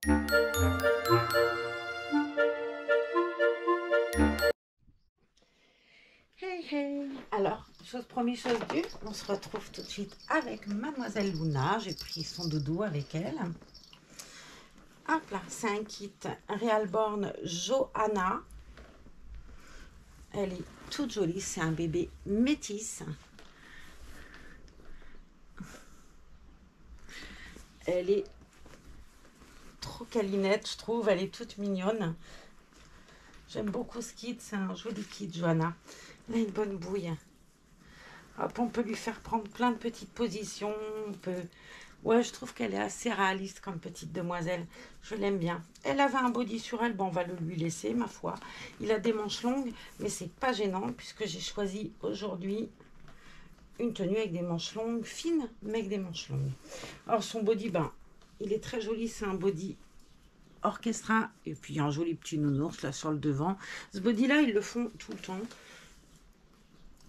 Hey hey. Alors, chose promise, chose due, on se retrouve tout de suite avec Mademoiselle Luna. J'ai pris son doudou avec elle. Hop là, c'est un kit Realborn Johanna. Elle est toute jolie, c'est un bébé métis. Elle est trop câlinette, je trouve. Elle est toute mignonne. J'aime beaucoup ce kit, c'est un joli kit, Johanna. Elle a une bonne bouille. Hop, on peut lui faire prendre plein de petites positions. On peut... Ouais, je trouve qu'elle est assez réaliste comme petite demoiselle. Je l'aime bien. Elle avait un body sur elle, bon, on va le lui laisser, ma foi. Il a des manches longues, mais c'est pas gênant puisque j'ai choisi aujourd'hui une tenue avec des manches longues, fines, mais avec des manches longues. Alors, son body, ben, il est très joli. C'est un body orchestra et puis un joli petit nounours là sur le devant. Ce body là, ils le font tout le temps.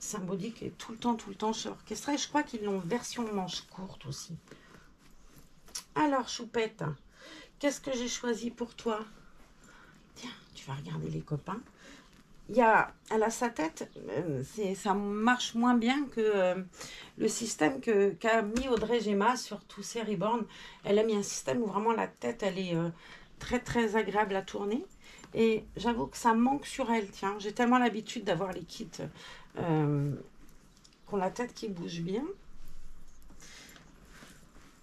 C'est un body qui est tout le temps chez Orchestra. Et je crois qu'ils l'ont version manche courte aussi. Alors, choupette, qu'est-ce que j'ai choisi pour toi? Tiens, tu vas regarder les copains. Elle a sa tête, ça marche moins bien que le système qu'a mis Audrey Gemma sur tous ses Reborn. Elle a mis un système où vraiment la tête, elle est très agréable à tourner. Et j'avoue que ça manque sur elle, tiens. J'ai tellement l'habitude d'avoir les kits qui ont la tête qui bouge bien.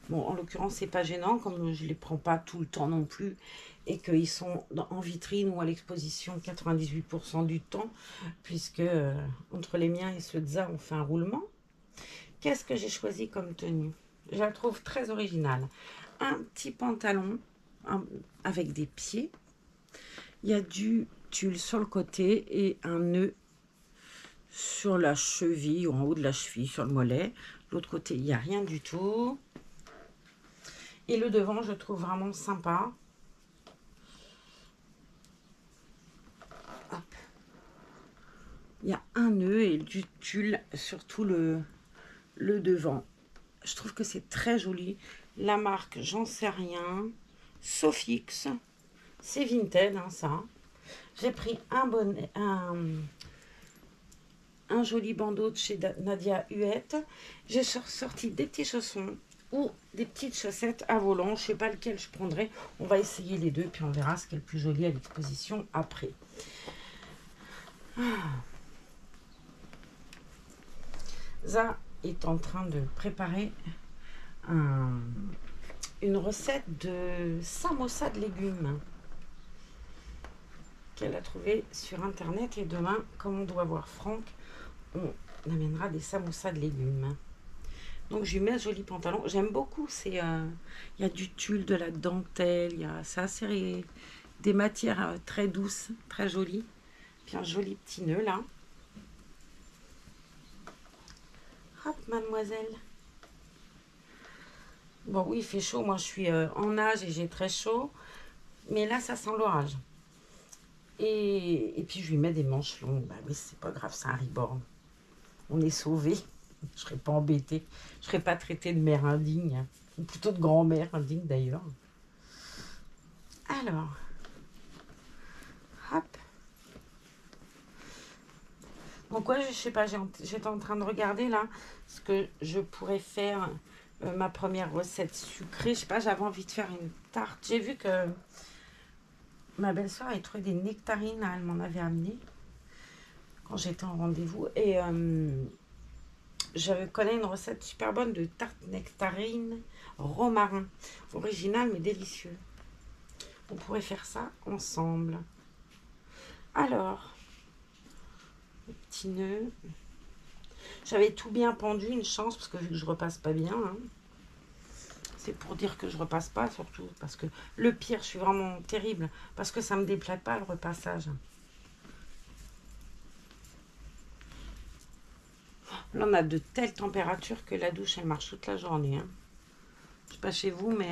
Bon, en l'occurrence, c'est pas gênant, comme je les prends pas tout le temps non plus, et qu'ils sont en vitrine ou à l'exposition 98% du temps, puisque entre les miens et ceux de Za, on fait un roulement. Qu'est-ce que j'ai choisi comme tenue? Je la trouve très originale. Un petit pantalon avec des pieds. Il y a du tulle sur le côté et un nœud sur la cheville, ou en haut de la cheville, sur le mollet. L'autre côté, il n'y a rien du tout. Et le devant, je trouve vraiment sympa. Hop. Il y a un nœud et du tulle sur tout le devant. Je trouve que c'est très joli. La marque, j'en sais rien. Sofix. C'est Vinted, hein, ça. J'ai pris un bonnet, un joli bandeau de chez Nadia Huette. J'ai sorti des petits chaussons ou des petites chaussettes à volant. Je ne sais pas lequel je prendrai. On va essayer les deux, puis on verra ce qui est le plus joli à l'exposition après. Za est en train de préparer une recette de samosa de légumes qu'elle a trouvé sur internet. Et demain, comme on doit voir Franck, on amènera des samosas de légumes. Donc je lui mets un joli pantalon. J'aime beaucoup. Il y a du tulle, de la dentelle. C'est assez des matières très douces, très jolies. Puis un joli petit nœud là. Hop, mademoiselle. Bon, oui, il fait chaud. Moi, je suis en nage et j'ai très chaud. Mais là, ça sent l'orage. Et puis, je lui mets des manches longues. Bah oui, c'est pas grave, c'est un Reborn. On est sauvés. Je serais pas embêtée. Je serais pas traitée de mère indigne. Ou plutôt de grand-mère indigne, d'ailleurs. Alors. Hop. Donc, ouais, je sais pas, j'étais en train de regarder, là, ce que je pourrais faire... ma première recette sucrée, je sais pas, j'avais envie de faire une tarte. J'ai vu que ma belle-soeur avait trouvé des nectarines, elle m'en avait amené quand j'étais en rendez-vous. Et je connais une recette super bonne de tarte nectarine romarin. Original mais délicieux. On pourrait faire ça ensemble. Alors, le petit nœud. J'avais tout bien pendu, une chance, parce que vu que je repasse pas bien, hein, c'est pour dire que je repasse pas, surtout, parce que le pire, je suis vraiment terrible, parce que ça me déplaît pas le repassage. Là, on a de telles températures que la douche, elle marche toute la journée. Hein. Je sais pas chez vous, mais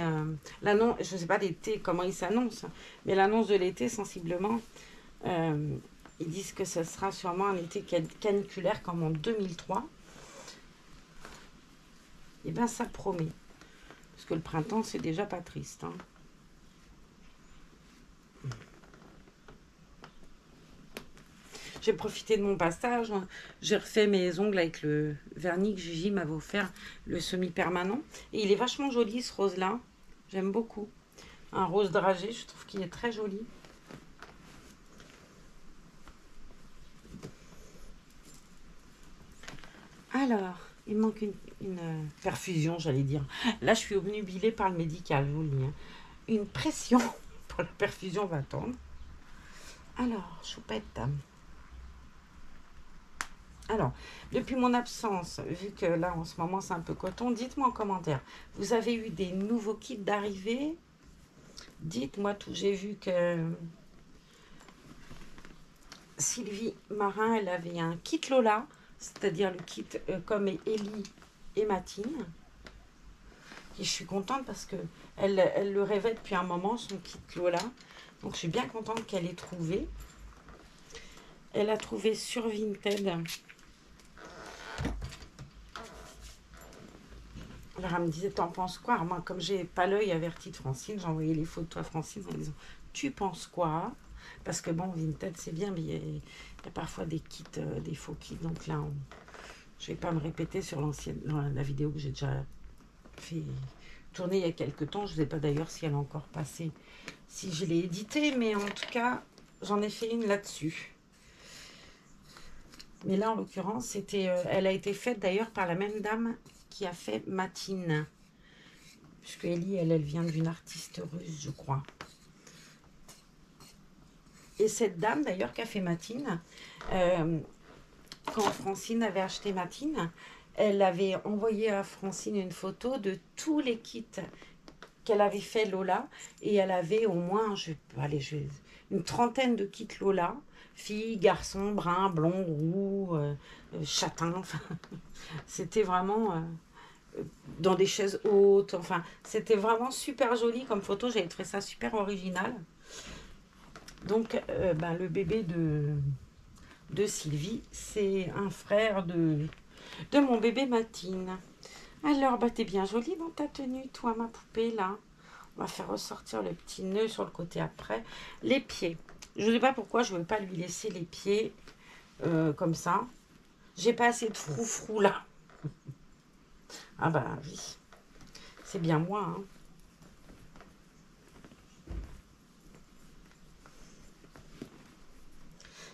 l'annonce, je sais pas l'été, comment il s'annonce, mais l'annonce de l'été, sensiblement, ils disent que ce sera sûrement un été caniculaire comme en 2003. Et bien, ça promet. Parce que le printemps, c'est déjà pas triste. Hein. J'ai profité de mon passage. J'ai refait mes ongles avec le vernis que Gigi m'avait offert, le semi-permanent. Et il est vachement joli ce rose-là. J'aime beaucoup. Un rose dragé, je trouve qu'il est très joli. Alors, il manque une perfusion, j'allais dire. Là, je suis obnubilée par le médical, je vous le dis. Hein. Une pression pour la perfusion va attendre. Alors, choupette. Alors, depuis mon absence, vu que là, en ce moment, c'est un peu coton, dites-moi en commentaire. Vous avez eu des nouveaux kits d'arrivée? Dites-moi tout. J'ai vu que Sylvie Marin, elle avait un kit Lola, c'est-à-dire le kit comme Ellie et Matine. Et je suis contente parce que elle le rêvait depuis un moment, son kit Lola. Donc je suis bien contente qu'elle ait trouvé. Elle a trouvé sur Vinted. Alors elle me disait, t'en penses quoi? Alors, moi, comme j'ai pas l'œil averti de Francine, j'ai envoyé les photos à Francine en disant, tu penses quoi? Parce que bon, Vinted c'est bien, mais il y a parfois des kits, des faux kits. Donc là, je vais pas me répéter sur la vidéo que j'ai déjà fait tourner il y a quelques temps. Je ne sais pas d'ailleurs si elle a encore passé, si je l'ai édité, mais en tout cas, j'en ai fait une là-dessus. Mais là, en l'occurrence, c'était, elle a été faite d'ailleurs par la même dame qui a fait Matine. Puisque Ellie, elle vient d'une artiste russe, je crois. Et cette dame, d'ailleurs, qui a fait Matine, quand Francine avait acheté Matine, elle avait envoyé à Francine une photo de tous les kits qu'elle avait fait Lola. Et elle avait au moins, une trentaine de kits Lola. Filles, garçons, bruns, blonds, roux, châtains. Enfin, c'était vraiment dans des chaises hautes. Enfin, c'était vraiment super joli comme photo. J'avais trouvé ça super original. Donc, le bébé de Sylvie, c'est un frère de mon bébé Matine. Alors, t'es bien jolie dans ta tenue, toi, ma poupée, là. On va faire ressortir le petit nœud sur le côté après. Les pieds. Je ne sais pas pourquoi je ne veux pas lui laisser les pieds comme ça. J'ai pas assez de froufrou, là. Ah oui. C'est bien moi, hein.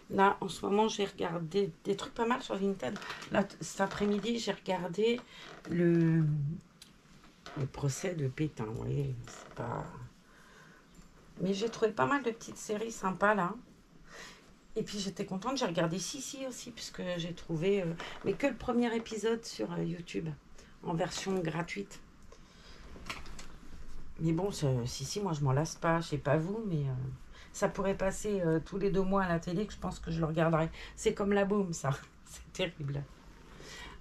Là, en ce moment, j'ai regardé des trucs pas mal sur Vinted. Là, cet après-midi, j'ai regardé le procès de Pétain. Oui, c'est pas... Mais j'ai trouvé pas mal de petites séries sympas, là. Et puis, j'étais contente. J'ai regardé Sissi aussi, puisque j'ai trouvé... mais que le premier épisode sur YouTube, en version gratuite. Mais bon, Sissi, moi, je m'en lasse pas. Je sais pas vous, mais... ça pourrait passer tous les 2 mois à la télé, que je pense que je le regarderai. C'est comme la boum, ça. C'est terrible.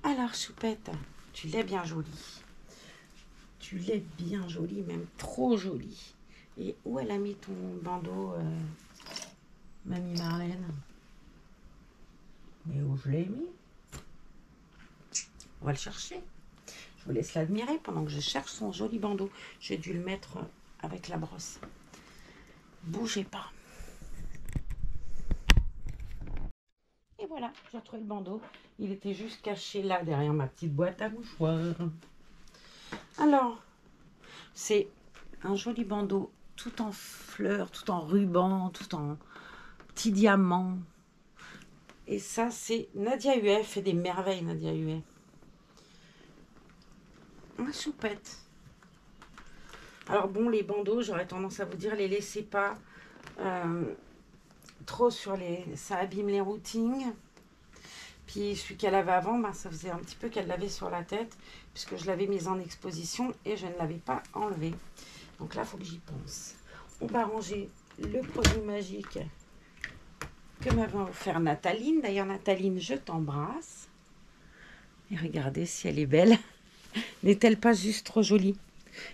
Alors, Choupette, tu l'es bien jolie. Tu l'es bien jolie, même trop jolie. Et où elle a mis ton bandeau, Mamie Marlène? Mais où je l'ai mis? On va le chercher. Je vous laisse l'admirer pendant que je cherche son joli bandeau. J'ai dû le mettre avec la brosse. Bougez pas. Et voilà, j'ai retrouvé le bandeau. Il était juste caché là, derrière ma petite boîte à mouchoirs. Alors, c'est un joli bandeau, tout en fleurs, tout en ruban, tout en petits diamants. Et ça, c'est Nadia Huet, fait des merveilles, Nadia Huet. Ma choupette. Alors bon, les bandeaux, j'aurais tendance à vous dire, les laissez pas trop sur les... Ça abîme les routings. Puis celui qu'elle avait avant, ça faisait un petit peu qu'elle l'avait sur la tête, puisque je l'avais mise en exposition et je ne l'avais pas enlevé. Donc là, il faut que j'y pense. On va ranger le produit magique que m'avait offert Nathaline. D'ailleurs, Nathaline, je t'embrasse. Et regardez si elle est belle. N'est-elle pas juste trop jolie?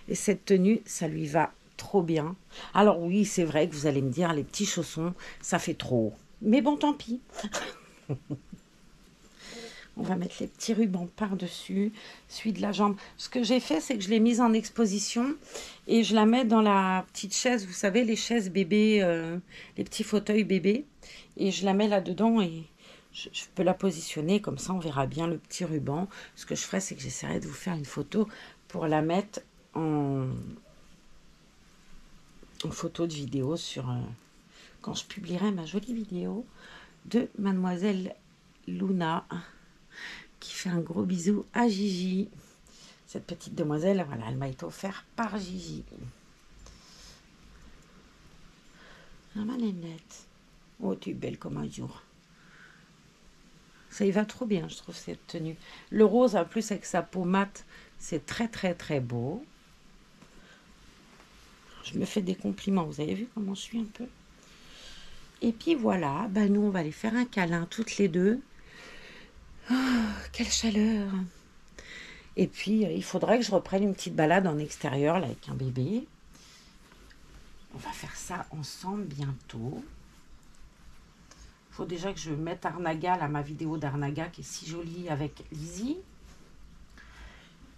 Et cette tenue, ça lui va trop bien. Alors oui, c'est vrai que vous allez me dire, les petits chaussons, ça fait trop. Mais bon, tant pis. On va mettre les petits rubans par-dessus, celui de la jambe. Ce que j'ai fait, c'est que je l'ai mise en exposition et je la mets dans la petite chaise, vous savez, les chaises bébés, les petits fauteuils bébés. Et je la mets là-dedans et je peux la positionner, comme ça on verra bien le petit ruban. Ce que je ferai, c'est que j'essaierai de vous faire une photo pour la mettre en photo de vidéo sur quand je publierai ma jolie vidéo de Mademoiselle Luna qui fait un gros bisou à Gigi. Cette petite demoiselle, voilà, elle m'a été offerte par Gigi. Ah, ma nénette. Oh, tu es belle comme un jour. Ça y va trop bien, je trouve, cette tenue. Le rose, en plus, avec sa peau mate, c'est très, très, très beau. Je me fais des compliments. Vous avez vu comment je suis un peu? Et puis voilà, bah nous, on va aller faire un câlin toutes les deux. Oh, quelle chaleur! Et puis, il faudrait que je reprenne une petite balade en extérieur, là, avec un bébé. On va faire ça ensemble bientôt. Il faut déjà que je mette Arnaga, là, ma vidéo d'Arnaga, qui est si jolie avec Lizzie.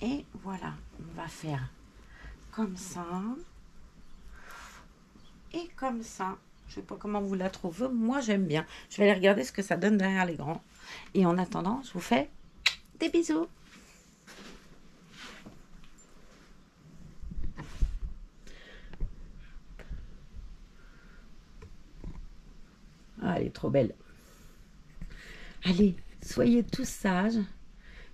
Et voilà, on va faire comme ça. Et comme ça. Je ne sais pas comment vous la trouvez. Moi, j'aime bien. Je vais aller regarder ce que ça donne derrière les grands. Et en attendant, je vous fais des bisous. Ah, elle est trop belle. Allez, soyez tous sages.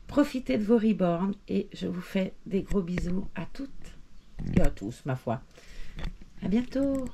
Profitez de vos reborns. Et je vous fais des gros bisous à toutes et à tous, ma foi. À bientôt.